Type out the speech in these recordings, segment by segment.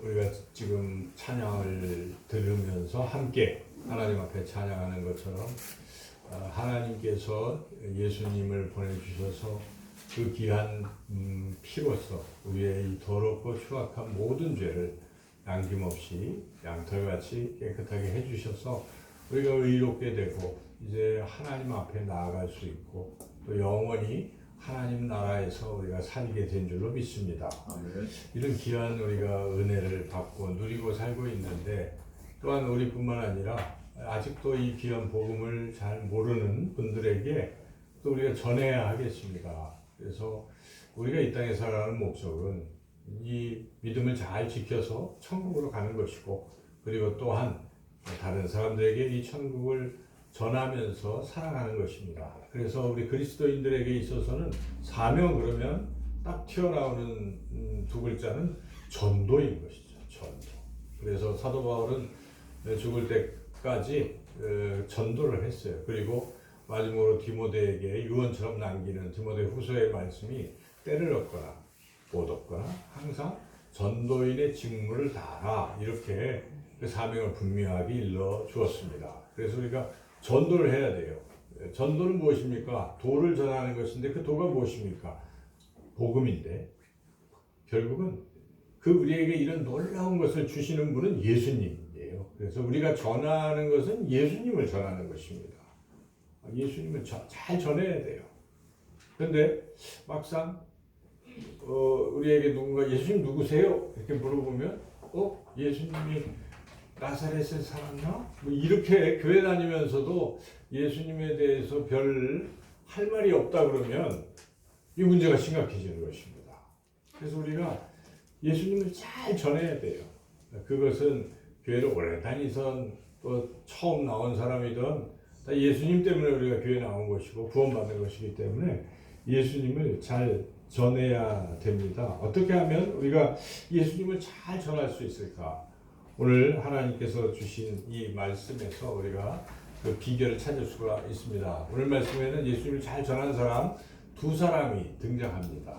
우리가 지금 찬양을 들으면서 함께 하나님 앞에 찬양하는 것처럼 하나님께서 예수님을 보내주셔서 그 귀한 피로서 우리의 이 더럽고 추악한 모든 죄를 양김없이 양털같이 깨끗하게 해주셔서 우리가 의롭게 되고 이제 하나님 앞에 나아갈 수 있고 또 영원히 하나님 나라에서 우리가 살게 된 줄로 믿습니다. 아멘. 이런 귀한 우리가 은혜를 받고 누리고 살고 있는데 또한 우리뿐만 아니라 아직도 이 귀한 복음을 잘 모르는 분들에게 또 우리가 전해야 하겠습니다. 그래서 우리가 이 땅에 살아가는 목적은 이 믿음을 잘 지켜서 천국으로 가는 것이고 그리고 또한 다른 사람들에게 이 천국을 전하면서 살아가는 것입니다. 그래서 우리 그리스도인들에게 있어서는 사명 그러면 딱 튀어나오는 두 글자는 전도인 것이죠. 전도. 그래서 사도 바울은 죽을 때까지 전도를 했어요. 그리고 마지막으로 디모데에게 유언처럼 남기는 디모데 후서의 말씀이 때를 얻거나 못 얻거나 항상 전도인의 직무를 다하라 이렇게 그 사명을 분명하게 일러 주었습니다. 그래서 우리가 전도를 해야 돼요. 전도는 무엇입니까? 도를 전하는 것인데 그 도가 무엇입니까? 복음인데 결국은 그 우리에게 이런 놀라운 것을 주시는 분은 예수님이에요. 그래서 우리가 전하는 것은 예수님을 전하는 것입니다. 예수님을 잘 전해야 돼요. 그런데 막상 우리에게 누군가 예수님 누구세요? 이렇게 물어보면 예수님이 나사렛에 살았나? 뭐 이렇게 교회 다니면서도 예수님에 대해서 별 할 말이 없다 그러면 이 문제가 심각해지는 것입니다. 그래서 우리가 예수님을 잘 전해야 돼요. 그것은 교회를 오래 다니선 또 처음 나온 사람이든 다 예수님 때문에 우리가 교회에 나온 것이고 구원받는 것이기 때문에 예수님을 잘 전해야 됩니다. 어떻게 하면 우리가 예수님을 잘 전할 수 있을까? 오늘 하나님께서 주신 이 말씀에서 우리가 그 비결을 찾을 수가 있습니다. 오늘 말씀에는 예수님을 잘 전하는 사람 두 사람이 등장합니다.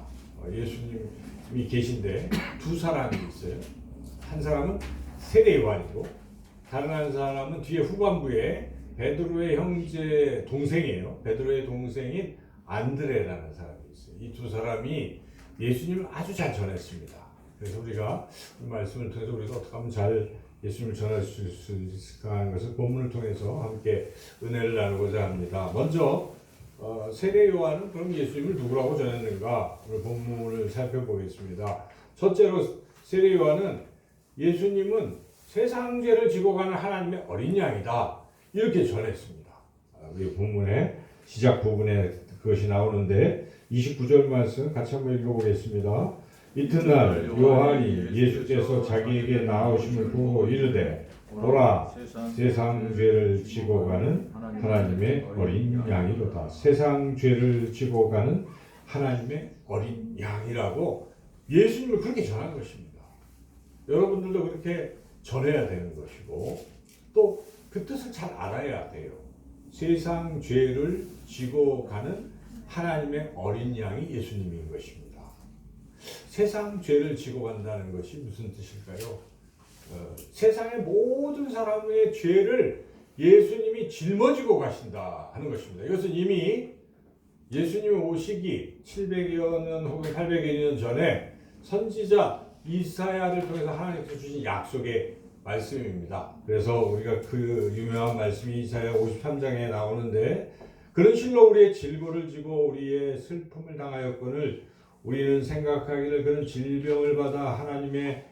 예수님이 계신데 두 사람이 있어요. 한 사람은 세례 요한이고 다른 한 사람은 뒤에 후반부에 베드로의 형제 동생이에요. 베드로의 동생인 안드레라는 사람이 있어요. 이 두 사람이 예수님을 아주 잘 전했습니다. 그래서 우리가 이 말씀을 통해서 우리가 어떻게 하면 잘 예수님을 전할 수 있을까 하는 것을 본문을 통해서 함께 은혜를 나누고자 합니다. 먼저 세례 요한은 그럼 예수님을 누구라고 전했는가? 오늘 본문을 살펴보겠습니다. 첫째로 세례 요한은 예수님은 세상 죄를 지고 가는 하나님의 어린 양이다. 이렇게 전했습니다. 우리 본문의 시작 부분에 그것이 나오는데 29절 말씀 같이 한번 읽어보겠습니다. 이튿날 요한이 예수께서 자기에게 나오심을 보고 이르되 보라 세상 죄를 지고 가는 하나님의 어린 양이로다. 세상 죄를 지고 가는 하나님의 어린 양이라고 예수님을 그렇게 전한 것입니다. 여러분들도 그렇게 전해야 되는 것이고 또 그 뜻을 잘 알아야 돼요. 세상 죄를 지고 가는 하나님의 어린 양이 예수님인 것입니다. 세상 죄를 지고 간다는 것이 무슨 뜻일까요? 세상의 모든 사람의 죄를 예수님이 짊어지고 가신다 하는 것입니다. 이것은 이미 예수님이 오시기 700여 년 혹은 800여 년 전에 선지자 이사야를 통해서 하나님께서 주신 약속의 말씀입니다. 그래서 우리가 그 유명한 말씀이 이사야 53장에 나오는데 그런 실로 우리의 질고를 지고 우리의 슬픔을 당하였거늘 우리는 생각하기를 그는 질병을 받아 하나님께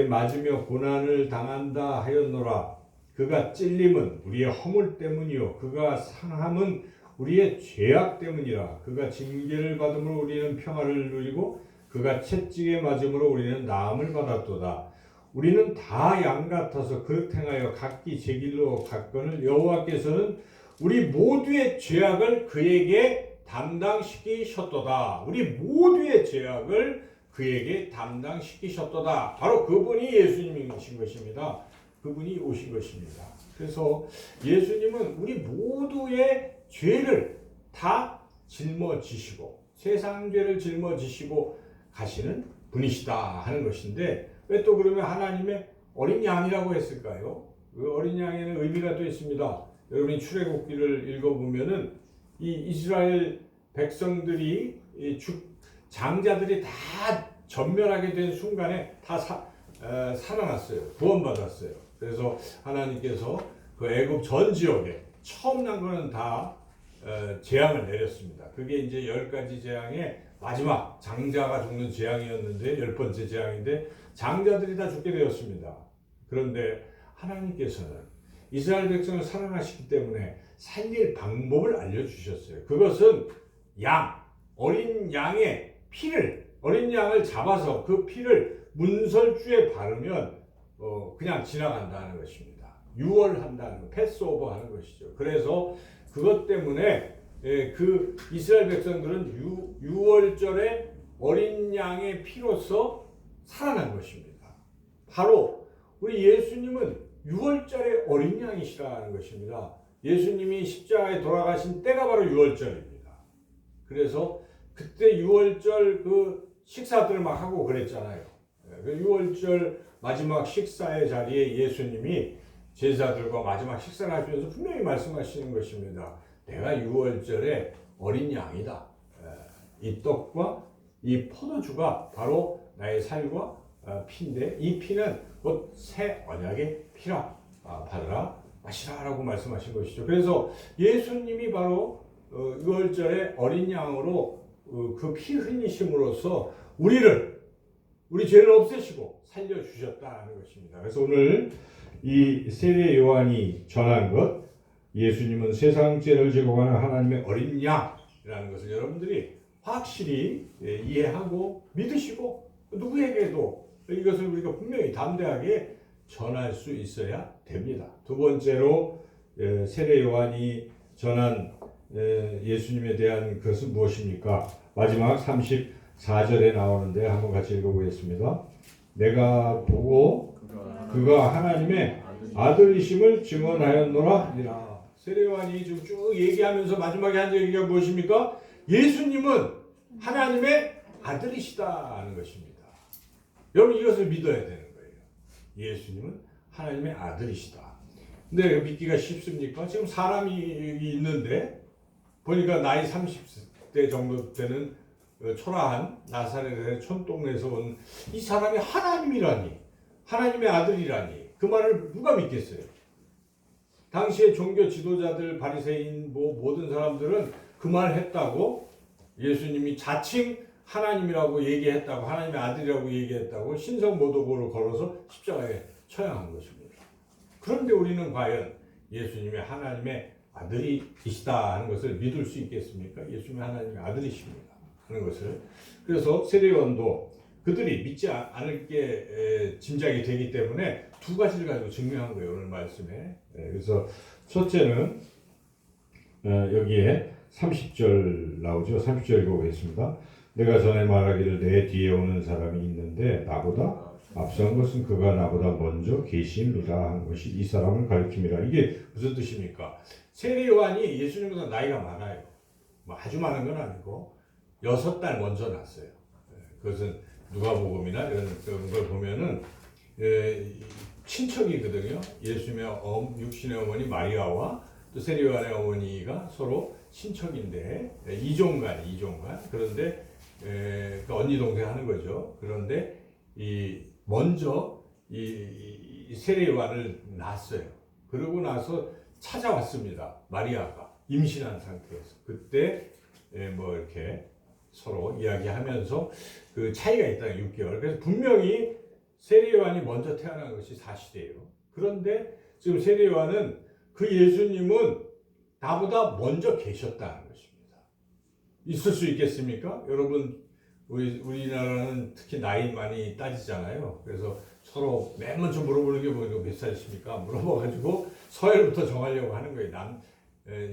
맞으며 고난을 당한다 하였노라. 그가 찔림은 우리의 허물 때문이요 그가 상함은 우리의 죄악 때문이라. 그가 징계를 받음으로 우리는 평화를 누리고 그가 채찍에 맞음으로 우리는 나음을 받았도다. 우리는 다 양 같아서 그릇 행하여 각기 제 길로 갔거늘 여호와께서는 우리 모두의 죄악을 그에게 담당시키셨도다. 우리 모두의 죄악을 그에게 담당시키셨도다. 바로 그분이 예수님이신 것입니다. 그분이 오신 것입니다. 그래서 예수님은 우리 모두의 죄를 다 짊어지시고 세상 죄를 짊어지시고 가시는 분이시다 하는 것인데 왜 또 그러면 하나님의 어린 양이라고 했을까요? 그 어린 양에는 의미가 또 있습니다. 여러분이 출애굽기를 읽어보면은 이 이스라엘 백성들이 장자들이 다 전멸하게 된 순간에 다 살아났어요. 구원받았어요. 그래서 하나님께서 그 애굽 전 지역에 처음 난 거는 다 재앙을 내렸습니다. 그게 이제 10가지 재앙의 마지막 장자가 죽는 재앙이었는데 10번째 재앙인데 장자들이 다 죽게 되었습니다. 그런데 하나님께서는 이스라엘 백성을 사랑하시기 때문에 살릴 방법을 알려주셨어요. 그것은 어린 양의 피를, 어린 양을 잡아서 그 피를 문설주에 바르면 그냥 지나간다는 것입니다. 유월한다는 것, 패스오버 하는 것이죠. 그래서 그것 때문에 그 이스라엘 백성들은 유월절에 어린 양의 피로서 살아난 것입니다. 바로 우리 예수님은 유월절의 어린 양이시라는 것입니다. 예수님이 십자가에 돌아가신 때가 바로 유월절입니다. 그래서 그때 유월절 그 식사들을 막 하고 그랬잖아요. 그 유월절 마지막 식사의 자리에 예수님이 제자들과 마지막 식사를 하시면서 분명히 말씀하시는 것입니다. 내가 유월절에 어린 양이다. 이 떡과 이 포도주가 바로 나의 살과 피인데 이 피는 곧 새 언약의 피라. 받으라 마시라 라고 말씀하신 것이죠. 그래서 예수님이 바로 유월절에 어린 양으로 그 피 흘리심으로써 우리 죄를 없애시고 살려주셨다는 것입니다. 그래서 오늘 이 세례 요한이 전한 것, 예수님은 세상 죄를 지고 가는 하나님의 어린 양이라는 것을 여러분들이 확실히 이해하고 믿으시고 누구에게도 이것을 우리가 분명히 담대하게 전할 수 있어야 됩니다. 두 번째로 세례 요한이 전한 예수님에 대한 것은 무엇입니까? 마지막 34절에 나오는데 한번 같이 읽어보겠습니다. 내가 보고 그가 하나님의 아들이심을 증언하였노라 하니라. 세례 요한이 지금 쭉 얘기하면서 마지막에 한 얘기가 무엇입니까? 예수님은 하나님의 아들이시다는 것입니다. 여러분 이것을 믿어야 되는 거예요. 예수님은 하나님의 아들이시다. 근데 믿기가 쉽습니까? 지금 사람이 있는데 보니까 나이 30대 정도 되는 초라한 나사렛의 촌동네에서 온 이 사람이 하나님이라니, 하나님의 아들이라니 그 말을 누가 믿겠어요? 당시의 종교 지도자들, 바리새인 모든 사람들은 그 말 했다고 예수님이 자칭 하나님이라고 얘기했다고, 하나님의 아들이라고 얘기했다고 신성모독으로 걸어서 십자가에 쳐야 하는 것입니다. 그런데 우리는 과연 예수님이 하나님의 아들이시다 하는 것을 믿을 수 있겠습니까? 예수님이 하나님의 아들이십니다 하는 것을. 그래서 세례요한도 그들이 믿지 않을 게 짐작이 되기 때문에 두 가지를 가지고 증명한 거예요, 오늘 말씀에. 그래서 첫째는 여기에 30절 나오죠. 30절 읽어보겠습니다. 내가 전에 말하기를 내 뒤에 오는 사람이 있는데 나보다 앞선 것은 그가 나보다 먼저 계심이라 한 것이 이 사람을 가리킴이라. 이게 무슨 뜻입니까? 세례 요한이 예수님보다 나이가 많아요. 뭐 아주 많은 건 아니고 6달 먼저 났어요. 그것은 누가복음이나 이런 걸 보면은 친척이거든요. 예수님의 육신의 어머니 마리아와 또 세례 요한의 어머니가 서로 친척인데 이종간. 그런데 그러니까 언니 동생 하는 거죠. 그런데 먼저 이 세례 요한을 낳았어요. 그러고 나서 찾아왔습니다. 마리아가 임신한 상태에서 그때 뭐 이렇게 서로 이야기하면서 그 차이가 있다는 6개월. 그래서 분명히 세례 요한이 먼저 태어난 것이 사실이에요. 그런데 지금 세례 요한은 그 예수님은 나보다 먼저 계셨다는 것입니다. 있을 수 있겠습니까? 여러분 우리나라는 특히 나이 많이 따지잖아요. 그래서 서로 맨 먼저 물어보는 게 뭐예요? 몇 살이십니까? 물어봐가지고 서열부터 정하려고 하는 거예요.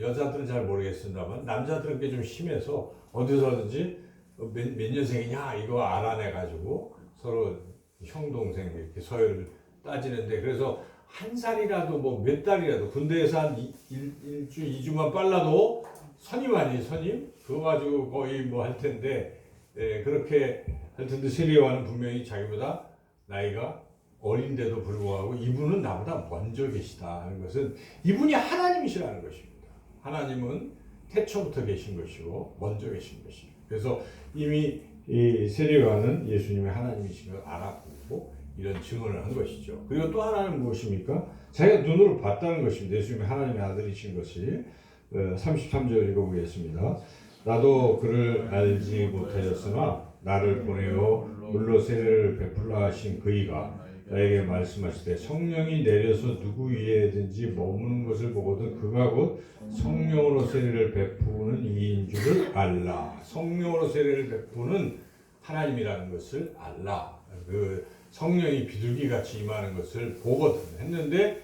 여자들은 잘 모르겠습니다만 남자들은 꽤 좀 심해서 어디서든지 몇 년생이냐 이거 알아내가지고 서로 형 동생 이렇게 서열을 따지는데, 그래서 한 살이라도 뭐 몇 달이라도 군대에서 한 1주 2주만 빨라도 선임 아니에요, 선임? 그거 가지고 거의 뭐 할 텐데 그렇게 할 텐데 세례 요한은 분명히 자기보다 나이가 어린데도 불구하고 이분은 나보다 먼저 계시다 하는 것은 이분이 하나님이시라는 것입니다. 하나님은 태초부터 계신 것이고 먼저 계신 것입니다. 그래서 이미 이 세례요한은 예수님의 하나님이신 걸 알았고 이런 증언을 한 것이죠. 그리고 또 하나는 무엇입니까? 자기가 눈으로 봤다는 것입니다. 예수님이 하나님의 아들이신 것이 33절 읽어보겠습니다. 나도 그를 알지 못하였으나 나를 보내어 물로 세례를 베풀라 하신 그이가 나에게 말씀하시되 성령이 내려서 누구 위에든지 머무는 것을 보거든 그가 곧 성령으로 세례를 베푸는 이인 줄을 알라. 성령으로 세례를 베푸는 하나님이라는 것을 알라. 그 성령이 비둘기같이 임하는 것을 보거든 했는데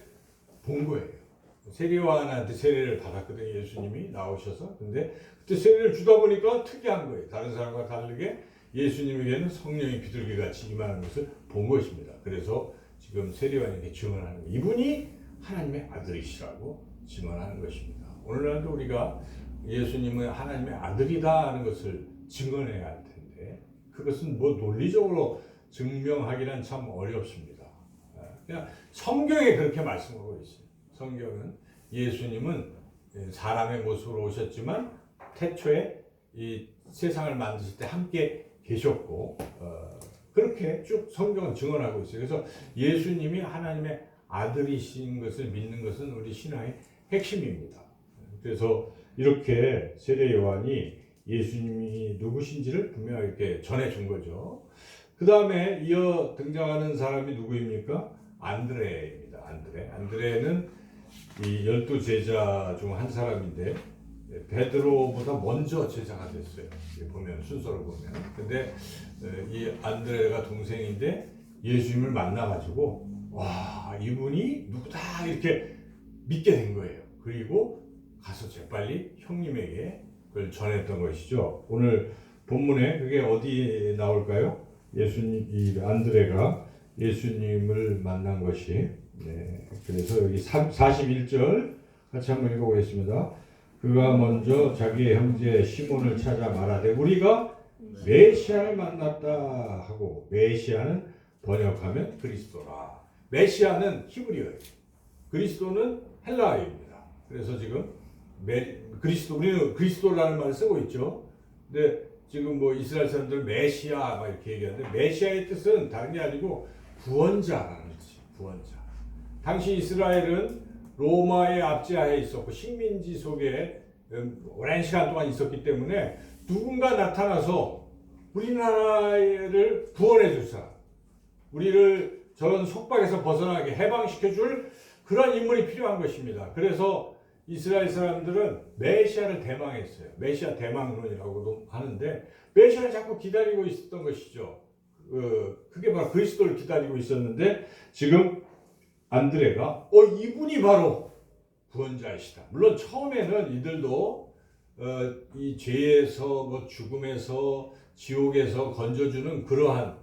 본 거예요. 세례요한한테 세례를 받았거든요. 예수님이 나오셔서. 근데 그때 세례를 주다 보니까 특이한 거예요. 다른 사람과 다르게 예수님에게는 성령이 비둘기같이 임하는 것을 본 것입니다. 그래서 지금 세례요한에게 증언하는 거예요. 이분이 하나님의 아들이시라고 증언하는 것입니다. 오늘날도 우리가 예수님은 하나님의 아들이다 하는 것을 증언해야 할 텐데 그것은 뭐 논리적으로 증명하기란 참 어렵습니다. 그냥 성경에 그렇게 말씀하고 있어요. 성경은 예수님은 사람의 모습으로 오셨지만 태초에 이 세상을 만드실 때 함께 계셨고 그렇게 쭉 성경은 증언하고 있어요. 그래서 예수님이 하나님의 아들이신 것을 믿는 것은 우리 신앙의 핵심입니다. 그래서 이렇게 세례 요한이 예수님이 누구신지를 분명하게 이렇게 전해준 거죠. 그 다음에 이어 등장하는 사람이 누구입니까? 안드레입니다. 안드레는 이 12제자 중 한 사람인데 베드로보다 먼저 제자가 됐어요. 보면 순서를 보면. 근데 이 안드레가 동생인데 예수님을 만나가지고 와 이분이 누구다 이렇게 믿게 된 거예요. 그리고 가서 재빨리 형님에게 그걸 전했던 것이죠. 오늘 본문에 그게 어디 나올까요? 예수님 이 안드레가 예수님을 만난 것이 그래서 여기 41절 같이 한번 읽어보겠습니다. 그가 먼저 자기의 형제 시몬을 찾아 말하되 우리가 메시아를 만났다 하고 메시아는 번역하면 그리스도라. 메시아는 히브리어예요. 그리스도는 헬라어입니다. 그래서 지금 우리는 그리스도라는 말을 쓰고 있죠. 근데 지금 뭐 이스라엘 사람들은 메시아 막 이렇게 얘기하는데 메시아의 뜻은 다른 게 아니고 구원자라는 뜻이에요. 구원자. 당시 이스라엘은 로마의 압제하에 있었고 식민지 속에 오랜 시간 동안 있었기 때문에 누군가 나타나서 우리나라를 구원해 줄 사람, 우리를 저런 속박에서 벗어나게 해방시켜 줄 그런 인물이 필요한 것입니다. 그래서 이스라엘 사람들은 메시아를 대망했어요. 메시아 대망론이라고도 하는데 메시아를 자꾸 기다리고 있었던 것이죠. 그게 바로 그리스도를 기다리고 있었는데 지금 안드레가 이분이 바로 구원자이시다. 물론 처음에는 이들도 이 죄에서 뭐 죽음에서 지옥에서 건져주는 그러한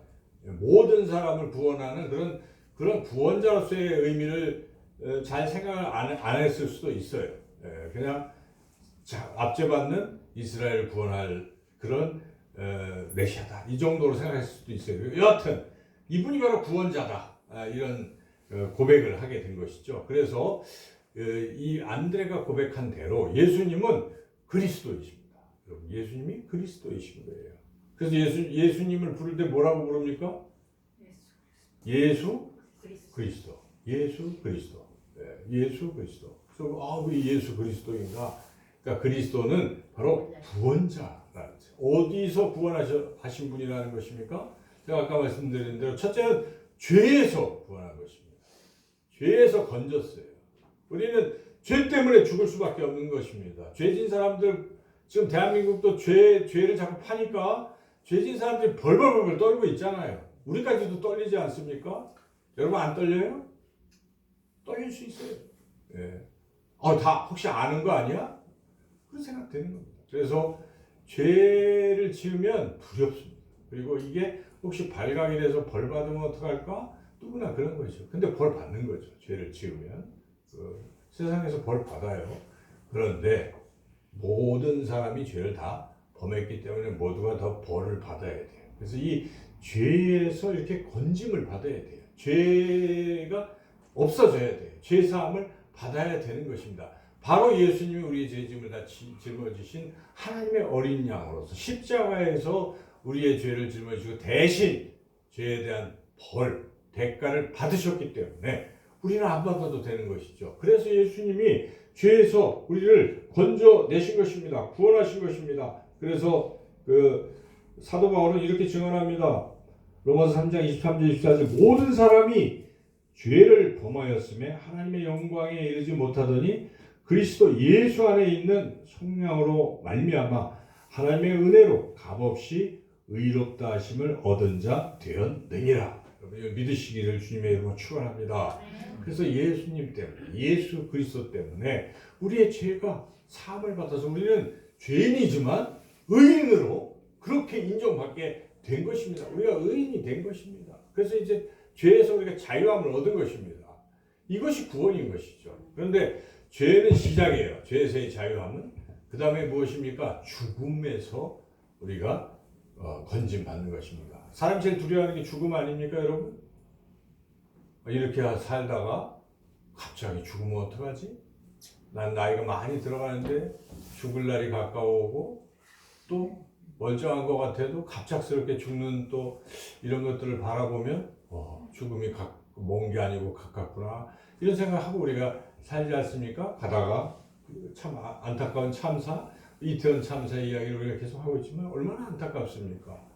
모든 사람을 구원하는 그런 구원자로서의 의미를 잘 생각을 안 했을 수도 있어요. 그냥 압제받는 이스라엘을 구원할 그런 메시아다 이 정도로 생각했을 수도 있어요. 여하튼 이분이 바로 구원자다 이런 고백을 하게 된 것이죠. 그래서 이 안드레가 고백한 대로 예수님은 그리스도이십니다. 여러분 예수님이 그리스도이신 거예요. 그래서 예수님을 부를 때 뭐라고 부릅니까? 예수 그리스도. 예수 그리스도. 예수 그리스도. 그래서 왜 예수 그리스도인가? 그러니까 그리스도는 바로 구원자라는 뜻. 어디서 구원하신 분이라는 것입니까? 제가 아까 말씀드린 대로 첫째는 죄에서 구원한 것입니다. 죄에서 건졌어요. 우리는 죄 때문에 죽을 수밖에 없는 것입니다. 죄진 사람들 지금 대한민국도 죄를 자꾸 파니까 죄진 사람들이 벌벌벌 떨고 있잖아요. 우리까지도 떨리지 않습니까? 여러분 안 떨려요? 떨릴 수 있어요. 다 혹시 아는 거 아니야? 그런 생각 되는 겁니다. 그래서 죄를 지으면 두렵습니다. 그리고 이게 혹시 발각이 돼서 벌 받으면 어떡할까? 누구나 그런 거죠. 근데 벌 받는 거죠. 죄를 지으면. 세상에서 벌 받아요. 그런데 모든 사람이 죄를 다 범했기 때문에 모두가 더 벌을 받아야 돼요. 그래서 이 죄에서 이렇게 건짐을 받아야 돼요. 죄가 없어져야 돼요. 죄 사함을 받아야 되는 것입니다. 바로 예수님이 우리의 죄짐을 다 짊어지신 하나님의 어린 양으로서 십자가에서 우리의 죄를 짊어지고 대신 죄에 대한 벌, 대가를 받으셨기 때문에 우리는 안 받아도 되는 것이죠. 그래서 예수님이 죄에서 우리를 건져내신 것입니다. 구원하신 것입니다. 그래서 사도 바울은 이렇게 증언합니다. 로마서 3장 23절 24절 모든 사람이 죄를 범하였음에 하나님의 영광에 이르지 못하더니 그리스도 예수 안에 있는 성령으로 말미암아 하나님의 은혜로 값없이 의롭다 하심을 얻은 자 되었느니라. 여러분 믿으시기를 주님의 이름으로 축원합니다. 그래서 예수님 때문에 예수 그리스도 때문에 우리의 죄가 사함을 받아서 우리는 죄인이지만 의인으로 그렇게 인정받게 된 것입니다. 우리가 의인이 된 것입니다. 그래서 이제 죄에서 우리가 자유함을 얻은 것입니다. 이것이 구원인 것이죠. 그런데 죄는 시작이에요. 죄에서의 자유함은. 그 다음에 무엇입니까? 죽음에서 우리가 건짐받는 것입니다. 사람이 제일 두려워하는 게 죽음 아닙니까, 여러분? 이렇게 살다가 갑자기 죽으면 어떡하지? 난 나이가 많이 들어가는데 죽을 날이 가까워오고 또 멀쩡한 것 같아도 갑작스럽게 죽는 또 이런 것들을 바라보면 죽음이 먼 게 아니고 가깝구나 이런 생각하고 우리가 살지 않습니까? 가다가 참 안타까운 참사, 이태원 참사 이야기를 우리가 계속 하고 있지만 얼마나 안타깝습니까?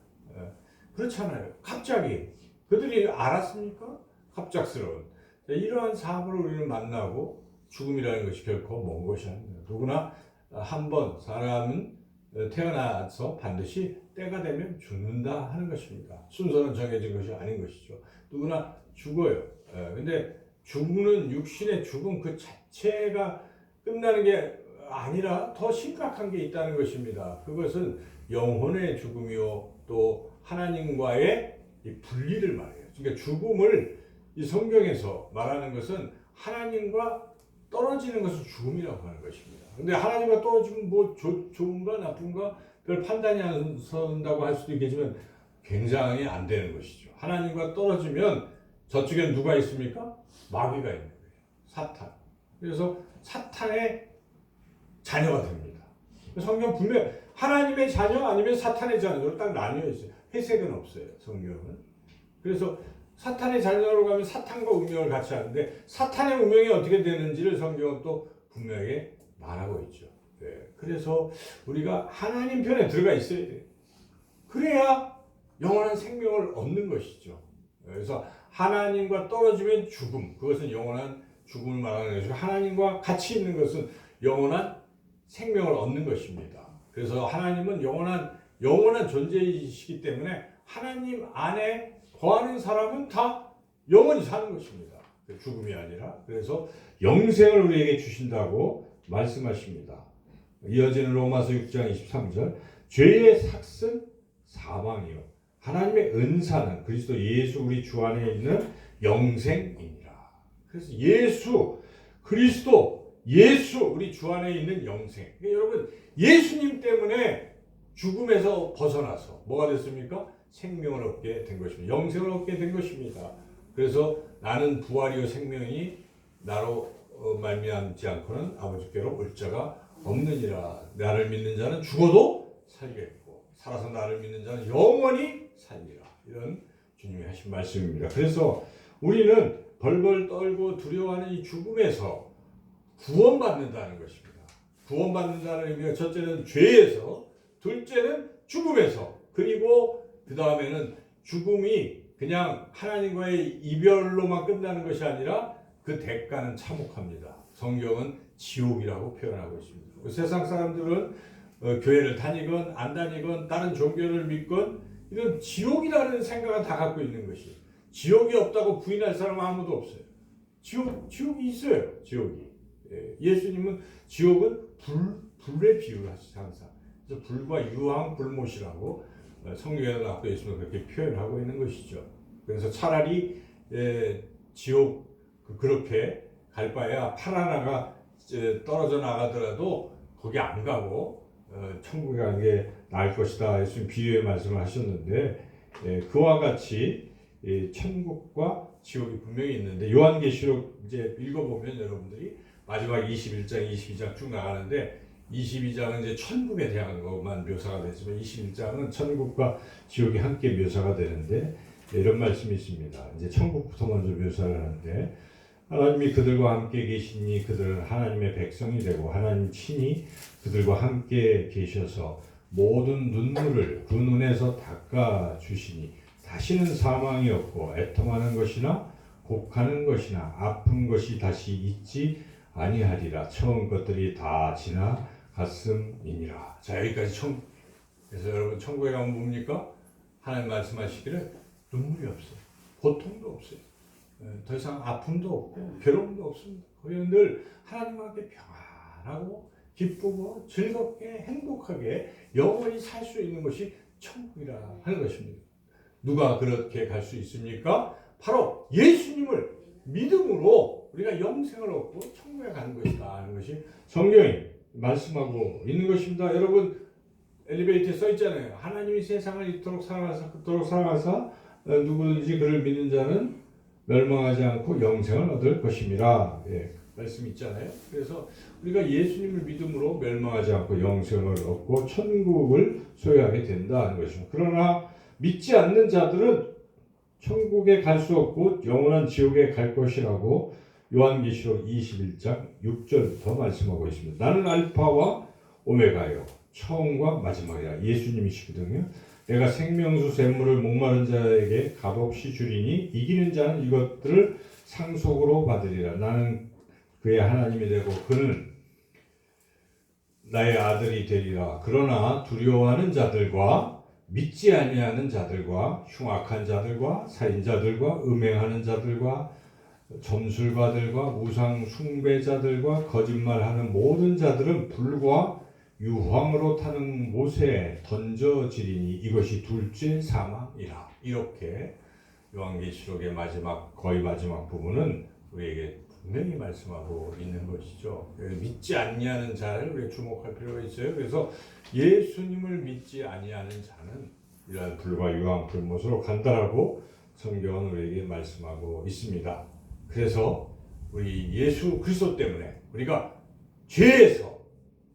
그렇잖아요. 갑자기 그들이 알았습니까? 갑작스러운 이러한 사고를 우리는 만나고 죽음이라는 것이 결코 먼 것이 아닙니다. 누구나 한번 사람은 태어나서 반드시 때가 되면 죽는다 하는 것입니다. 순서는 정해진 것이 아닌 것이죠. 누구나 죽어요. 근데 죽는 육신의 죽음 그 자체가 끝나는 게 아니라 더 심각한 게 있다는 것입니다. 그것은 영혼의 죽음이요 또 하나님과의 이 분리를 말해요. 그러니까 죽음을 이 성경에서 말하는 것은 하나님과 떨어지는 것을 죽음이라고 하는 것입니다. 근데 하나님과 떨어지면 뭐 좋은가 나쁜가 별 판단이 안 선다고 할 수도 있겠지만 굉장히 안 되는 것이죠. 하나님과 떨어지면 저쪽에는 누가 있습니까? 마귀가 있는 거예요. 사탄. 그래서 사탄의 자녀가 됩니다. 성경 분명 하나님의 자녀 아니면 사탄의 자녀로 딱 나뉘어 있어요. 회색은 없어요. 성경은. 그래서 사탄의 자녀로 가면 사탄과 운명을 같이 하는데 사탄의 운명이 어떻게 되는지를 성경은 또 분명히 말하고 있죠. 네. 그래서 우리가 하나님 편에 들어가 있어야 돼요. 그래야 영원한 생명을 얻는 것이죠. 그래서 하나님과 떨어지면 죽음, 그것은 영원한 죽음을 말하는 것이고 하나님과 같이 있는 것은 영원한 생명을 얻는 것입니다. 그래서 하나님은 영원한 존재이시기 때문에 하나님 안에 거하는 사람은 다 영원히 사는 것입니다. 죽음이 아니라. 그래서 영생을 우리에게 주신다고 말씀하십니다. 이어지는 로마서 6장 23절 죄의 삭은 사망이요 하나님의 은사는 그리스도 예수 우리 주 안에 있는 영생이니라. 그래서 예수 그리스도 예수 우리 주 안에 있는 영생. 그러니까 여러분 예수님 때문에 죽음에서 벗어나서 뭐가 됐습니까? 생명을 얻게 된 것입니다. 영생을 얻게 된 것입니다. 그래서 나는 부활이요 생명이 나로 말미암지 않고는 아버지께로 올 자가 없느니라. 나를 믿는 자는 죽어도 살겠고 살아서 나를 믿는 자는 영원히 살리라. 이런 주님이 하신 말씀입니다. 그래서 우리는 벌벌 떨고 두려워하는 이 죽음에서 구원받는다는 것입니다. 구원받는다는 의미가 첫째는 죄에서, 둘째는 죽음에서, 그리고 그 다음에는 죽음이 그냥 하나님과의 이별로만 끝나는 것이 아니라 그 대가는 참혹합니다. 성경은 지옥이라고 표현하고 있습니다. 세상 사람들은 교회를 다니건 안 다니건 다른 종교를 믿건 이런 지옥이라는 생각을 다 갖고 있는 것이 지옥이 없다고 부인할 사람은 아무도 없어요. 지옥이 있어요. 지옥이. 예수님은 지옥은 불의 비유를 하시죠. 항상. 그래서 불과 유황 불못이라고 성경에 갖고 있으면 그렇게 표현하고 있는 것이죠. 그래서 차라리 지옥 그렇게 갈 바에야 팔 하나가 떨어져 나가더라도 거기 안 가고 천국에 가는 게 나을 것이다. 예수님 비유의 말씀을 하셨는데 그와 같이 천국과 지옥이 분명히 있는데 요한계시록 이제 읽어보면 여러분들이 마지막 21장, 22장 쭉 나가는데 22장은 이제 천국에 대한 것만 묘사가 되지만 21장은 천국과 지옥이 함께 묘사가 되는데 이런 말씀이 있습니다. 이제 천국부터 먼저 묘사를 하는데 하나님이 그들과 함께 계시니 그들은 하나님의 백성이 되고 하나님 친히 그들과 함께 계셔서 모든 눈물을 그 눈에서 닦아 주시니 다시는 사망이 없고 애통하는 것이나 곡하는 것이나 아픈 것이 다시 있지 아니하리라. 처음 것들이 다 지나갔음이니라. 자, 여기까지 천국. 그래서 여러분 천국에 가면 뭡니까? 하나님 말씀하시기를 눈물이 없어요. 고통도 없어요. 더 이상 아픔도 없고 괴로움도 없습니다. 거기는 늘 하나님과 함께 평안하고 기쁘고 즐겁게 행복하게 영원히 살 수 있는 것이 천국이라 하는 것입니다. 누가 그렇게 갈 수 있습니까? 바로 예수님을 믿음으로 우리가 영생을 얻고 천국에 가는 것이다 하는 것이 성경이 말씀하고 있는 것입니다. 여러분 엘리베이터에 써 있잖아요. 하나님이 세상을 이토록 사랑하사 그토록 사랑하사 누구든지 그를 믿는 자는 멸망하지 않고 영생을 얻을 것임이라. 말씀 있잖아요. 그래서 우리가 예수님을 믿음으로 멸망하지 않고 영생을 얻고 천국을 소유하게 된다 하는 것입니다. 그러나 믿지 않는 자들은 천국에 갈 수 없고 영원한 지옥에 갈 것이라고 요한계시록 21장 6절부터 말씀하고 있습니다. 나는 알파와 오메가요 처음과 마지막이라. 예수님이시거든요. 내가 생명수 샘물을 목마른 자에게 값없이 주리니 이기는 자는 이것들을 상속으로 받으리라. 나는 그의 하나님이 되고 그는 나의 아들이 되리라. 그러나 두려워하는 자들과 믿지 아니하는 자들과 흉악한 자들과 살인자들과 음행하는 자들과 점술가들과 우상 숭배자들과 거짓말하는 모든 자들은 불과 유황으로 타는 못에 던져지리니 이것이 둘째 사망이라. 이렇게 요한계시록의 거의 마지막 부분은 우리에게 분명히 말씀하고 있는 것이죠. 믿지 아니하는 자를 우리가 주목할 필요가 있어요. 그래서 예수님을 믿지 아니하는 자는 이러한 불과 유황 불못으로 간다라고 성경은 우리에게 말씀하고 있습니다. 그래서 우리 예수 그리스도 때문에 우리가 죄에서,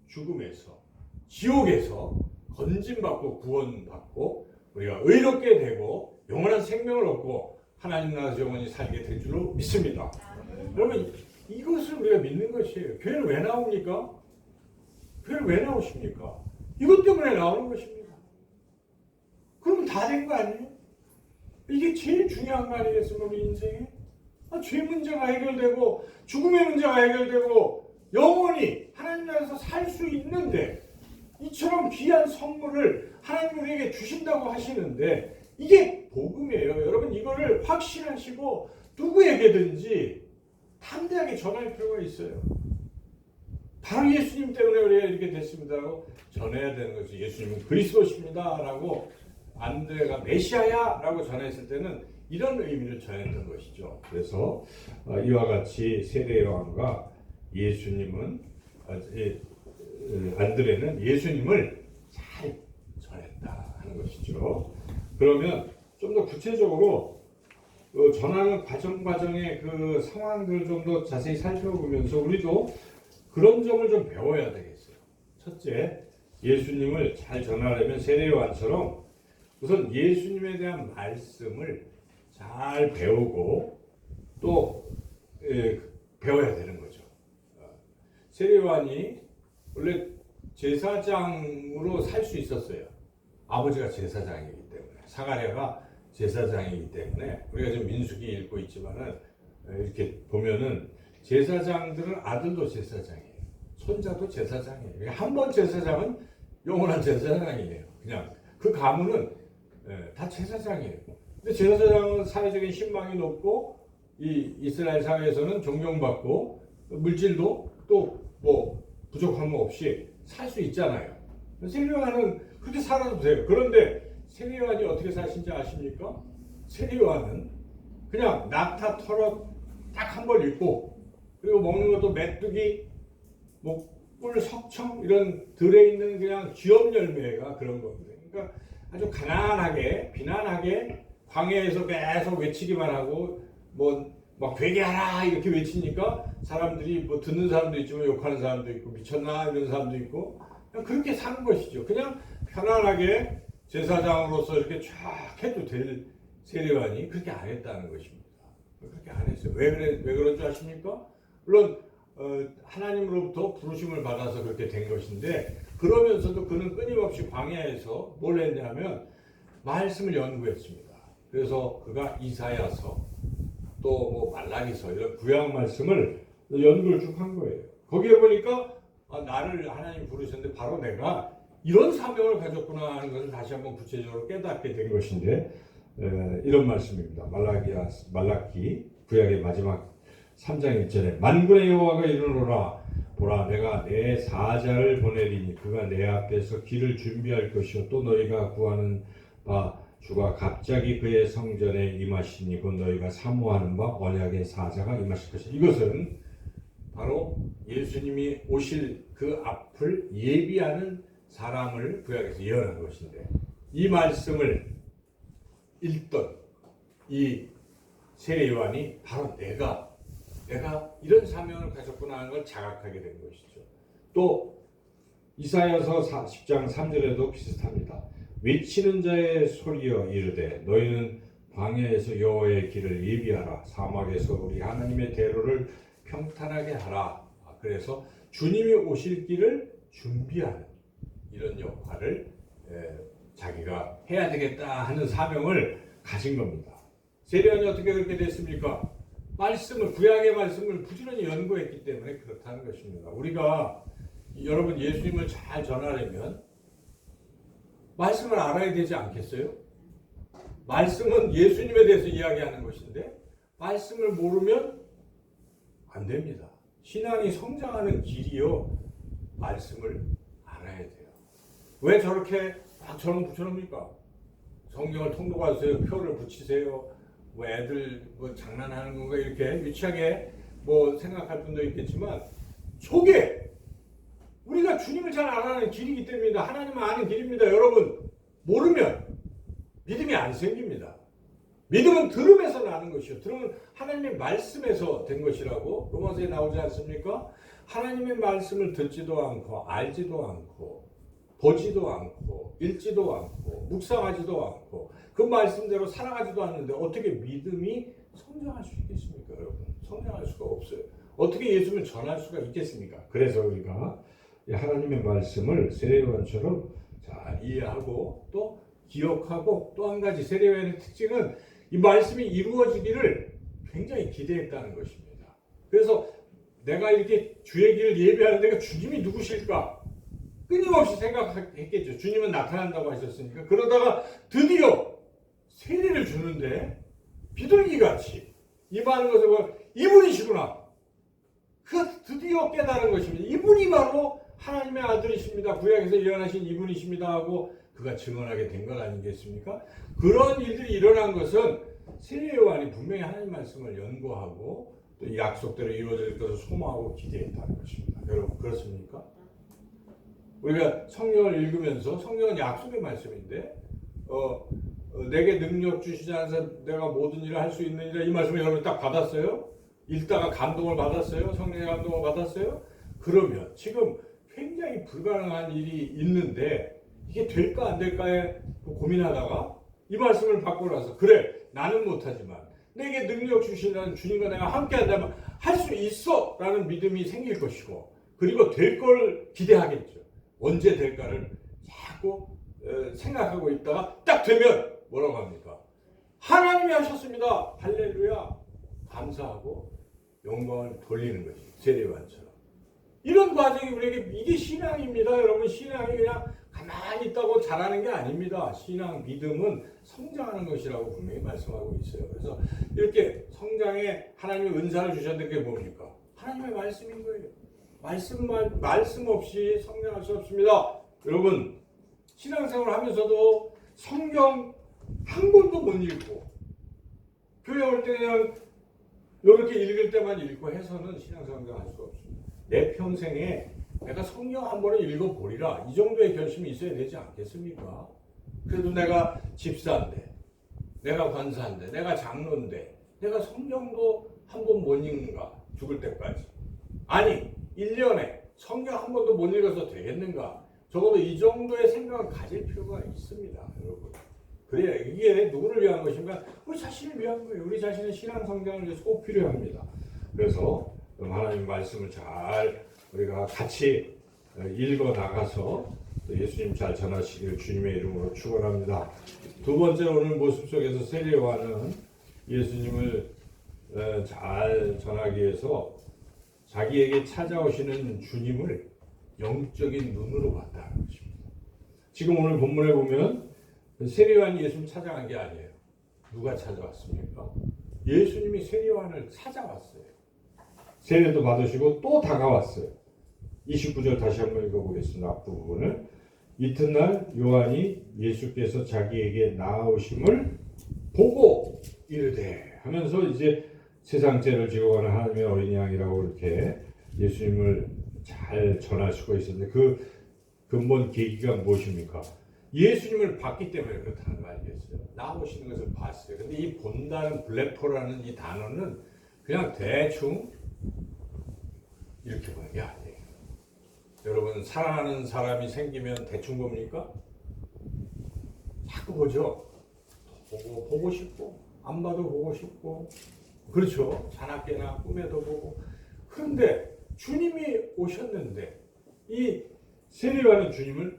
죽음에서, 지옥에서 건진받고 구원받고 우리가 의롭게 되고 영원한 생명을 얻고 하나님 나라에서 영원히 살게 될 줄로 믿습니다. 여러분 이것을 우리가 믿는 것이에요. 교회를 왜 나옵니까? 교회를 왜 나오십니까? 이것 때문에 나오는 것입니다. 그럼 다 된 거 아니에요? 이게 제일 중요한 거 아니겠습니까? 우리 인생에? 죄 문제가 해결되고 죽음의 문제가 해결되고 영원히 하나님 나라에서 살 수 있는데 이처럼 귀한 선물을 하나님 우리에게 주신다고 하시는데 이게 복음이에요. 여러분 이거를 확신하시고 누구에게든지 담대하게 전할 필요가 있어요. 바로 예수님 때문에 우리가 이렇게 됐습니다라고 전해야 되는 거죠. 예수님은 그리스도십니다 라고 안드레가 메시아야 라고 전했을 때는 이런 의미를 전했던 것이죠. 그래서 이와 같이 세례 요한과 예수님은 안드레는 예수님을 잘 전했다 하는 것이죠. 그러면 좀 더 구체적으로 전하는 과정의 그 상황들을 좀 더 자세히 살펴보면서 우리도 그런 점을 좀 배워야 되겠어요. 첫째, 예수님을 잘 전하려면 세례 요한처럼 우선 예수님에 대한 말씀을 잘 배우고 또 배워야 되는 거죠. 세례 요한이 원래 제사장으로 살 수 있었어요. 아버지가 제사장이기 때문에, 사가랴가 제사장이기 때문에 우리가 지금 민수기 읽고 있지만은 이렇게 보면은 제사장들은 아들도 제사장이에요. 손자도 제사장이에요. 한 번 제사장은 영원한 제사장이에요. 그냥 그 가문은 다 제사장이에요. 근데 제사장은 사회적인 신망이 높고 이 이스라엘 사회에서는 존경받고 물질도 또 뭐 부족함 없이 살 수 있잖아요. 세례 요한은 그렇게 살아도 돼요. 그런데 세례 요한이 어떻게 사신지 아십니까? 세례 요한은 그냥 낙타 털어 딱 한 벌 입고 그리고 먹는 것도 메뚜기, 뭐 꿀, 석청 이런 들에 있는 그냥 쥐엄 열매가 그런 겁니다. 그러니까 아주 가난하게 비난하게 광야에서 계속 외치기만 하고 막 회개하라 이렇게 외치니까 사람들이 뭐 듣는 사람도 있지만 욕하는 사람도 있고 미쳤나 이런 사람도 있고 그냥 그렇게 사는 것이죠. 그냥 편안하게 제사장으로서 이렇게 쫙 해도 될 세례요한이 그렇게 안 했다는 것입니다. 그렇게 안 했어요. 왜 그런 줄 아십니까? 물론 하나님으로부터 부르심을 받아서 그렇게 된 것인데 그러면서도 그는 끊임없이 광야에서 뭘 했냐면 말씀을 연구했습니다. 그래서 그가 이사야서 또 뭐 말라기서 이런 구약 말씀을 연구를 쭉 한 거예요. 거기에 보니까 나를 하나님 부르셨는데 바로 내가 이런 사명을 가졌구나 하는 것을 다시 한번 구체적으로 깨닫게 된 것인데 이런 말씀입니다. 말라기 구약의 마지막 3장 1절에 만군의 여호와가 이르노라 보라 내가 내 사자를 보내리니 그가 내 앞에서 길을 준비할 것이요 또 너희가 구하는 바 주가 갑자기 그의 성전에 임하시니 곧 너희가 사모하는 바 언약의 사자가 임하실 것이다. 이것은 바로 예수님이 오실 그 앞을 예비하는 사람을 구약에서 예언한 것인데 이 말씀을 읽던 이 세례 요한이 바로 내가 이런 사명을 가졌구나 하는 걸 자각하게 된 것이죠. 또 이사야서 10장 3절에도 비슷합니다. 외치는 자의 소리여 이르되 너희는 광야에서 여호와의 길을 예비하라 사막에서 우리 하나님의 대로를 평탄하게 하라. 그래서 주님이 오실 길을 준비하는 이런 역할을 자기가 해야 되겠다 하는 사명을 가진 겁니다. 세례요한이 어떻게 그렇게 됐습니까? 구약의 말씀을 부지런히 연구했기 때문에 그렇다는 것입니다. 우리가 여러분 예수님을 잘 전하려면 말씀을 알아야 되지 않겠어요? 말씀은 예수님에 대해서 이야기하는 것인데 말씀을 모르면 안 됩니다. 신앙이 성장하는 길이요. 말씀을 알아야 돼요. 왜 저렇게 저런 붙여놓습니까? 성경을 통독하세요. 표를 붙이세요. 뭐 애들 뭐 장난하는 건가 이렇게 유치하게 뭐 생각할 분도 있겠지만 저게 우리가 주님을 잘 알아가는 길이기 때문입니다. 하나님을 아는 길입니다. 여러분 모르면 믿음이 안 생깁니다. 믿음은 들음에서 나는 것이요. 들음은 하나님의 말씀에서 된 것이라고 로마서에 나오지 않습니까? 하나님의 말씀을 듣지도 않고 알지도 않고 보지도 않고 읽지도 않고 묵상하지도 않고 그 말씀대로 살아가지도 않는데 어떻게 믿음이 성장할 수 있겠습니까? 여러분 성장할 수가 없어요. 어떻게 예수님을 전할 수가 있겠습니까? 그래서 우리가 하나님의 말씀을 세례요한처럼 잘 이해하고 또 기억하고 또 한 가지 세례요한의 특징은 이 말씀이 이루어지기를 굉장히 기대했다는 것입니다. 그래서 내가 이렇게 주의 길을 예배하는 데가 주님이 누구실까? 끊임없이 생각했겠죠. 주님은 나타난다고 하셨으니까. 그러다가 드디어 세례를 주는데 비둘기같이 임하는 것을 보면 이분이시구나. 드디어 깨달은 것입니다. 이분이 바로 하나님의 아들이십니다. 구약에서 예언하신 이분이십니다 하고 그가 증언하게 된 것 아니겠습니까? 그런 일들이 일어난 것은 세례요한이 분명히 하나님 말씀을 연구하고 또 약속대로 이루어질 것을 소망하고 기대했다는 것입니다. 여러분 그렇습니까? 우리가 성경을 읽으면서 성경은 약속의 말씀인데 내게 능력 주시지 않아서 내가 모든 일을 할 수 있느니라 이 말씀을 여러분 딱 받았어요? 읽다가 감동을 받았어요? 성령의 감동을 받았어요? 그러면 지금 굉장히 불가능한 일이 있는데 이게 될까 안 될까에 고민하다가 이 말씀을 받고 나서 그래 나는 못하지만 내게 능력 주시는 주님과 내가 함께 한다면 할 수 있어 라는 믿음이 생길 것이고 그리고 될 걸 기대하겠죠. 언제 될까를 자꾸 생각하고 있다가 딱 되면 뭐라고 합니까? 하나님이 하셨습니다. 할렐루야 감사하고 영광을 돌리는 것이 세례요한처럼 이런 과정이 우리에게 이게 신앙입니다. 여러분 신앙이 그냥 가만히 있다고 잘하는 게 아닙니다. 신앙 믿음은 성장하는 것이라고 분명히 말씀하고 있어요. 그래서 이렇게 성장에 하나님의 은사를 주셨는데 그게 뭡니까? 하나님의 말씀인 거예요. 말씀 없이 성장할 수 없습니다. 여러분 신앙생활 하면서도 성경 한 권도 못 읽고 교회 올 때 그냥 이렇게 읽을 때만 읽고 해서는 신앙생활 할 수가 없습니다. 내 평생에 내가 성경 한 번을 읽어보리라 이 정도의 결심이 있어야 되지 않겠습니까? 그래도 내가 집사인데, 내가 권사인데, 내가 장로인데, 내가 성경도 한 번 못 읽는가? 죽을 때까지. 아니, 1년에 성경 한 번도 못 읽어서 되겠는가? 적어도 이 정도의 생각을 가질 필요가 있습니다, 여러분. 그래야 이게 누구를 위한 것인가? 우리 자신을 위한 거예요. 우리 자신의 신앙 성장을 위해서 꼭 필요합니다. 그래서 하나님 말씀을 잘 우리가 같이 읽어 나가서 예수님 잘 전하시기를 주님의 이름으로 축원합니다. 두 번째, 오늘 모습 속에서 세례 요한은 예수님을 잘 전하기 위해서 자기에게 찾아오시는 주님을 영적인 눈으로 봤다는 것입니다. 지금 오늘 본문에 보면 세례 요한이 예수님 찾아간 게 아니에요. 누가 찾아왔습니까? 예수님이 세례 요한을 찾아왔어요. 세례도 받으시고 또 다가왔어요. 29절 다시 한번 읽어보겠습니다. 앞부분을. 이튿날 요한이 예수께서 자기에게 나아오심을 보고 이르되 하면서 이제 세상 죄를 지고 가는 하나님의 어린 양이라고 이렇게 예수님을 잘 전할 수가 있었는데 그 근본 계기가 무엇입니까? 예수님을 봤기 때문에 그렇다는 말이겠어요. 나오시는 것을 봤어요. 근데 이 본다는 블레포라는 이 단어는 그냥 대충 이렇게 보는 게 아니에요. 여러분, 사랑하는 사람이 생기면 대충 봅니까? 자꾸 보죠. 보고 싶고, 안 봐도 보고 싶고, 그렇죠. 자나깨나 꿈에도 보고. 그런데 주님이 오셨는데 이 세례요한은 주님을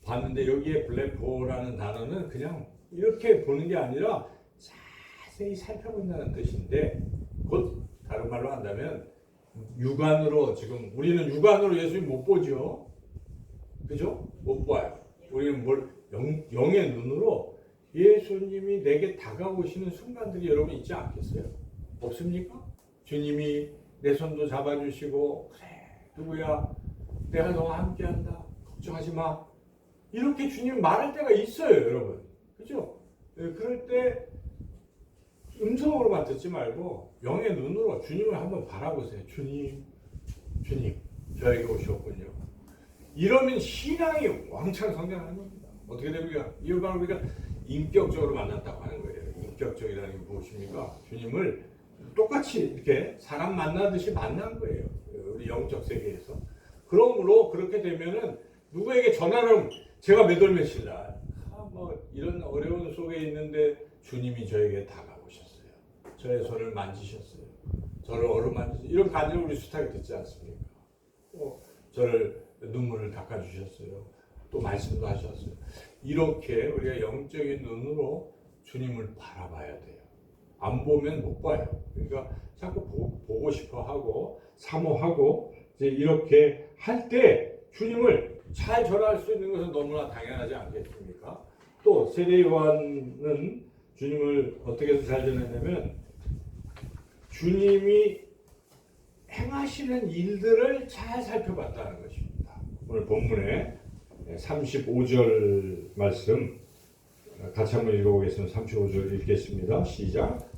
봤는데 여기에 블레포라는 단어는 그냥 이렇게 보는 게 아니라 자세히 살펴본다는 뜻인데, 곧 다른 말로 한다면 육안으로, 지금 우리는 육안으로 예수님 못 보죠. 그죠? 못 봐요. 우리는 영의 눈으로 예수님이 내게 다가오시는 순간들이 여러분 있지 않겠어요? 없습니까? 주님이 내 손도 잡아주시고, 그래 누구야, 내가 너와 함께한다, 걱정하지 마, 이렇게 주님 말할 때가 있어요, 여러분. 그죠? 그럴 때 음성으로만 듣지 말고 영의 눈으로 주님을 한번 바라보세요. 주님, 저에게 오셨군요. 이러면 신앙이 왕창 성장하는 겁니다. 어떻게 됩니까? 이걸 바로 우리가 인격적으로 만났다고 하는 거예요. 인격적이라는 게 무엇입니까? 주님을 똑같이 이렇게 사람 만나듯이 만난 거예요. 우리 영적 세계에서. 그러므로 그렇게 되면은 누구에게 전하는, 제가 몇 월 며칠 날 뭐 이런 어려운 속에 있는데 주님이 저에게 다가오셨어요. 저의 손을 만지셨어요. 저를 어루만지셨어요. 이런 간증을 우리 숱하게 듣지 않습니까? 저를 눈물을 닦아주셨어요. 또 말씀도 하셨어요. 이렇게 우리가 영적인 눈으로 주님을 바라봐야 돼요. 안 보면 못 봐요. 그러니까 자꾸 보고 싶어 하고 사모하고 이제 이렇게 할 때 주님을 잘 전할 수 있는 것은 너무나 당연하지 않겠습니까? 또 세례 요한은 주님을 어떻게 해서 잘 전했냐면 주님이 행하시는 일들을 잘 살펴봤다는 것입니다. 오늘 본문에 35절 말씀 같이 한번 읽어보겠습니다. 35절 읽겠습니다. 시작.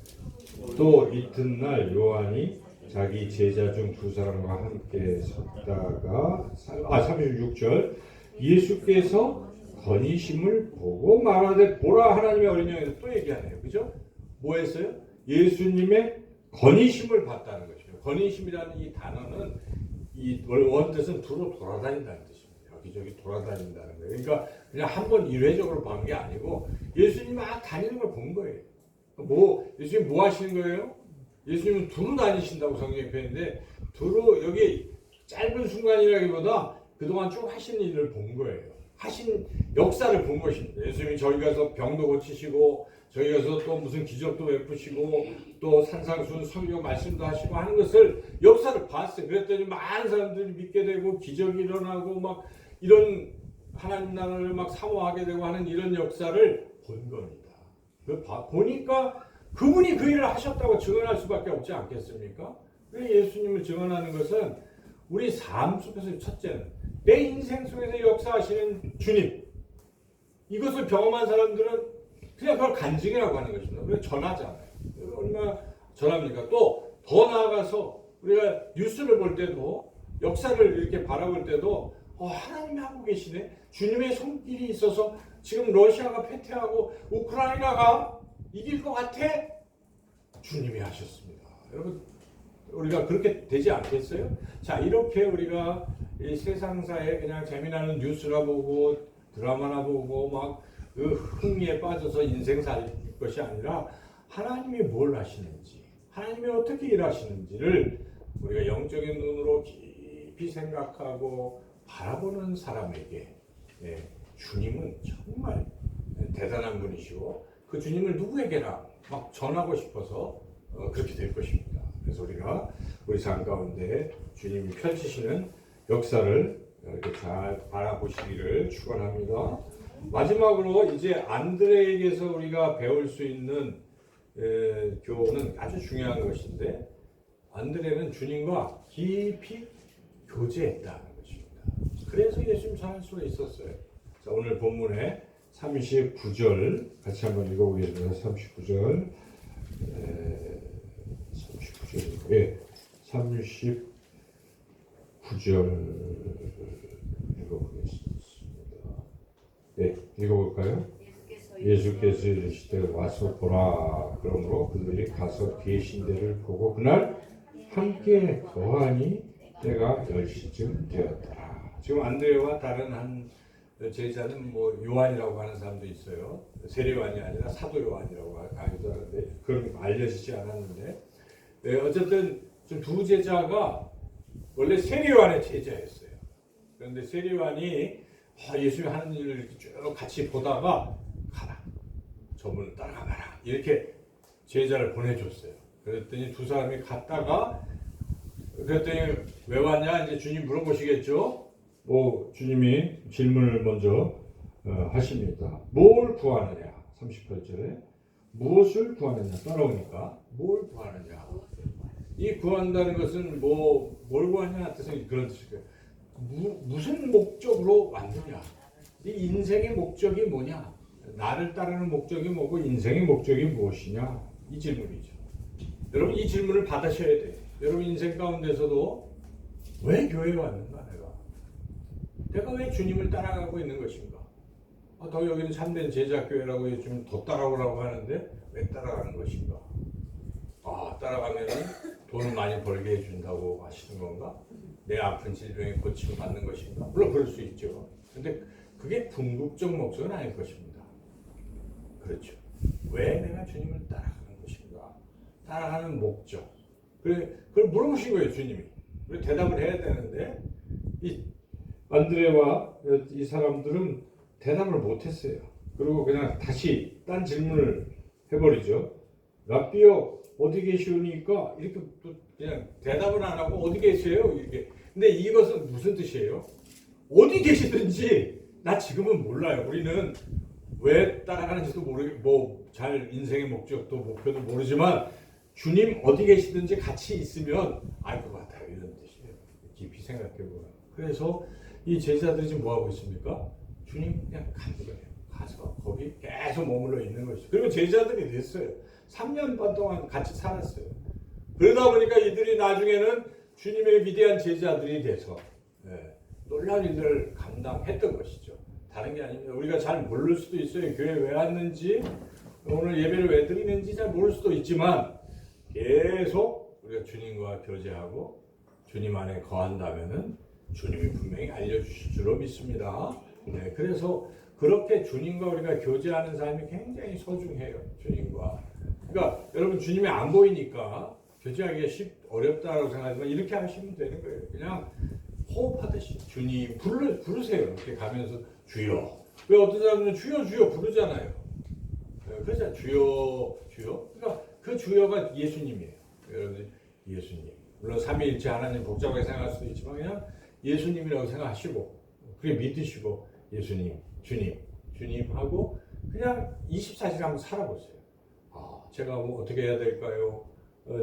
또 이튿날 요한이 자기 제자 중 두 사람과 함께 섰다가 36절 예수께서 건의심을 보고 말하되 보라 하나님의 어린 양이다. 또 얘기하네요. 그죠? 뭐 했어요? 예수님의 건의심을 봤다는 것이죠. 건의심이라는 이 단어는 이 원뜻은 두루 돌아다닌다는 뜻입니다. 여기저기 돌아다닌다는 거예요. 그러니까 그냥 한 번 일회적으로 본 게 아니고 예수님이 막 다니는 걸 본 거예요. 예수님 뭐 하시는 거예요? 예수님은 두루 다니신다고 성경에 표현했는데, 두루 여기 짧은 순간이라기보다 그동안 쭉 하신 일을 본 거예요. 하신 역사를 본 것입니다. 예수님이 저기 가서 병도 고치시고, 저기 가서 또 무슨 기적도 베푸시고, 또 산상수훈 설교 말씀도 하시고 하는 것을, 역사를 봤어요. 그랬더니 많은 사람들이 믿게 되고 기적이 일어나고 막 이런 하나님 나라를 막 사모하게 되고 하는 이런 역사를 본 겁니다. 보니까 그분이 그 일을 하셨다고 증언할 수밖에 없지 않겠습니까? 예수님을 증언하는 것은 우리 삶 속에서 첫째는 내 인생 속에서 역사하시는 주님, 이것을 경험한 사람들은 그냥 그걸 간증이라고 하는 것입니다. 우리가 전하잖아요. 얼마나 전합니까? 또 더 나아가서 우리가 뉴스를 볼 때도, 역사를 이렇게 바라볼 때도 하나님이 하고 계시네, 주님의 손길이 있어서 지금 러시아가 패퇴하고 우크라이나가 이길 것 같아? 주님이 하셨습니다. 여러분, 우리가 그렇게 되지 않겠어요? 자, 이렇게 우리가 이 세상사에 그냥 재미나는 뉴스나 보고 드라마나 보고 막 그 흥미에 빠져서 인생 살 것이 아니라 하나님이 뭘 하시는지, 하나님이 어떻게 일하시는지를 우리가 영적인 눈으로 깊이 생각하고 바라보는 사람에게 주님은 정말 대단한 분이시고 그 주님을 누구에게나 막 전하고 싶어서 그렇게 될 것입니다. 그래서 우리가 우리 삶 가운데 주님이 펼치시는 역사를 이렇게 잘 바라보시기를 축원합니다. 마지막으로 이제 안드레에게서 우리가 배울 수 있는 교훈은 아주 중요한 것인데, 안드레는 주님과 깊이 교제했다는 것입니다. 그래서 예수님 잘 할 수가 있었어요. 자, 오늘 본문에 39절 같이 한번 읽어보겠습니다. 39절, 39절, 예, 39절 읽어보겠습니다. 예, 읽어볼까요? 예수께서 이르시되 와서 보라. 그러므로 그들이 가서 계신 데를 보고 그날 함께 거하니 때가 10시쯤 되었더라. 지금 안드레와 다른 한 제자는 뭐 요한이라고 하는 사람도 있어요. 세례요한이 아니라 사도 요한이라고 하기도 하는데 그런 알려지지 않았는데, 어쨌든 좀 두 제자가 원래 세례요한의 제자였어요. 그런데 세례요한이 예수님이 하는 일을 이렇게 쭉 같이 보다가 가라, 저분을 따라가라, 이렇게 제자를 보내줬어요. 그랬더니 두 사람이 갔다가, 그랬더니 왜 왔냐 이제 주님 물어보시겠죠. 뭐 주님이 질문을 먼저 하십니다. 뭘 구하느냐? 38절에 무엇을 구하느냐? 따라오니까 뭘 구하느냐? 이 구한다는 것은 뭘 구하냐 뜻은 그런 뜻이에요. 무슨 목적으로 왔느냐? 이 인생의 목적이 뭐냐? 나를 따르는 목적이 뭐고 인생의 목적이 무엇이냐? 이 질문이죠. 여러분, 이 질문을 받으셔야 돼요. 여러분 인생 가운데서도 왜 교회에 왔는가? 내가 왜 주님을 따라가고 있는 것인가? 더 여기는 참된 제자교회라고 요즘 더 따라오라고 하는데 왜 따라가는 것인가? 따라가면 돈을 많이 벌게 해준다고 하시는 건가? 내 아픈 질병에 고침을 받는 것인가? 물론 그럴 수 있죠. 근데 그게 궁극적 목적은 아닐 것입니다. 그렇죠. 왜 내가 주님을 따라가는 것인가? 따라가는 목적. 그걸 물어보신 거예요, 주님이. 그래서 대답을 해야 되는데, 이 안드레와 이 사람들은 대답을 못했어요. 그리고 그냥 다시 딴 질문을 해버리죠. 라비여 어디 계시오니까 이렇게 그냥 대답을 안 하고 어디 계세요? 이렇게. 근데 이것은 무슨 뜻이에요? 어디 계시든지 나 지금은 몰라요. 우리는 왜 따라가는지도 모르고 잘 인생의 목적도 목표도 모르지만 주님 어디 계시든지 같이 있으면 알 것 같아요. 이런 뜻이에요. 깊이 생각해보면. 그래서 이 제자들이 지금 뭐 하고 있습니까? 주님 그냥 가는 거예요. 가서 거기 계속 머물러 있는 것이죠. 그리고 제자들이 됐어요. 3년 반 동안 같이 살았어요. 그러다 보니까 이들이 나중에는 주님의 위대한 제자들이 돼서 놀라운 일들을 감당했던 것이죠. 다른 게 아닙니다. 우리가 잘 모를 수도 있어요. 교회 왜 왔는지, 오늘 예배를 왜 드리는지 잘 모를 수도 있지만 계속 우리가 주님과 교제하고 주님 안에 거한다면은 주님이 분명히 알려주실 줄로 믿습니다. 그래서 그렇게 주님과 우리가 교제하는 삶이 굉장히 소중해요. 주님과. 그러니까 여러분 주님이 안 보이니까 교제하기가 어렵다고 생각하지만 이렇게 하시면 되는 거예요. 그냥 호흡하듯이 주님 부르세요. 이렇게 가면서 주여. 왜 어떤 사람은 주여 주여 부르잖아요. 그렇죠. 주여 주여. 그러니까 그 주여가 예수님이에요. 여러분 예수님. 물론 삼위일체 하나님 복잡하게 생각할 수도 있지만 그냥 예수님이라고 생각하시고 그게 믿으시고 예수님, 주님 하고 그냥 24시간 한번 살아보세요. 제가 뭐 어떻게 해야 될까요?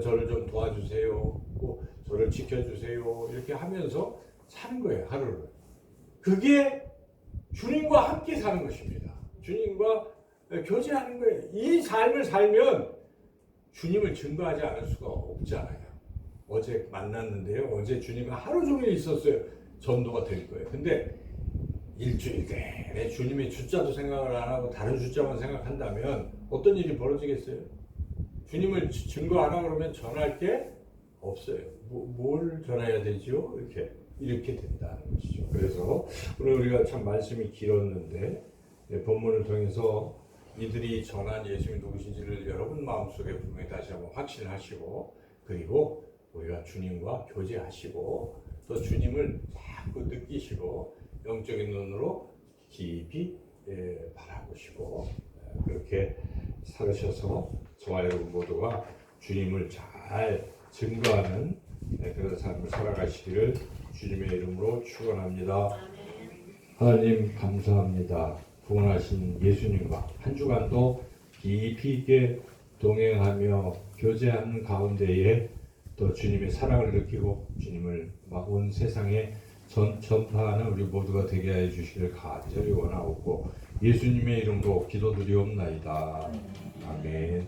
저를 좀 도와주세요. 저를 지켜주세요. 이렇게 하면서 사는 거예요, 하루를. 그게 주님과 함께 사는 것입니다. 주님과 교제하는 거예요. 이 삶을 살면 주님을 증거하지 않을 수가 없잖아요. 어제 만났는데요. 어제 주님과 하루 종일 있었어요. 전도가 될 거예요. 근데 일주일 내내 주님의 숫자도 생각을 안 하고 다른 숫자만 생각한다면 어떤 일이 벌어지겠어요? 주님을 증거하라 그러면 전할 게 없어요. 뭘 전해야 되죠? 이렇게 된다는 것이죠. 그래서 오늘 우리가 참 말씀이 길었는데 본문을 통해서 이들이 전한 예수님이 누구신지를 여러분 마음속에 분명히 다시 한번 확신하시고, 그리고 우리가 주님과 교제하시고 또 주님을 자꾸 느끼시고 영적인 눈으로 깊이 바라보시고 그렇게 살으셔서 저와 여러분 모두가 주님을 잘 증거하는 그런 삶을 살아가시기를 주님의 이름으로 축원합니다. 하나님 감사합니다. 구원하신 예수님과 한 주간도 깊이 있게 동행하며 교제하는 가운데에 또 주님의 사랑을 느끼고 주님을 온 세상에 전파하는 우리 모두가 되게 해 주시길 간절히 원하옵고 예수님의 이름으로 기도드리옵나이다. 아멘.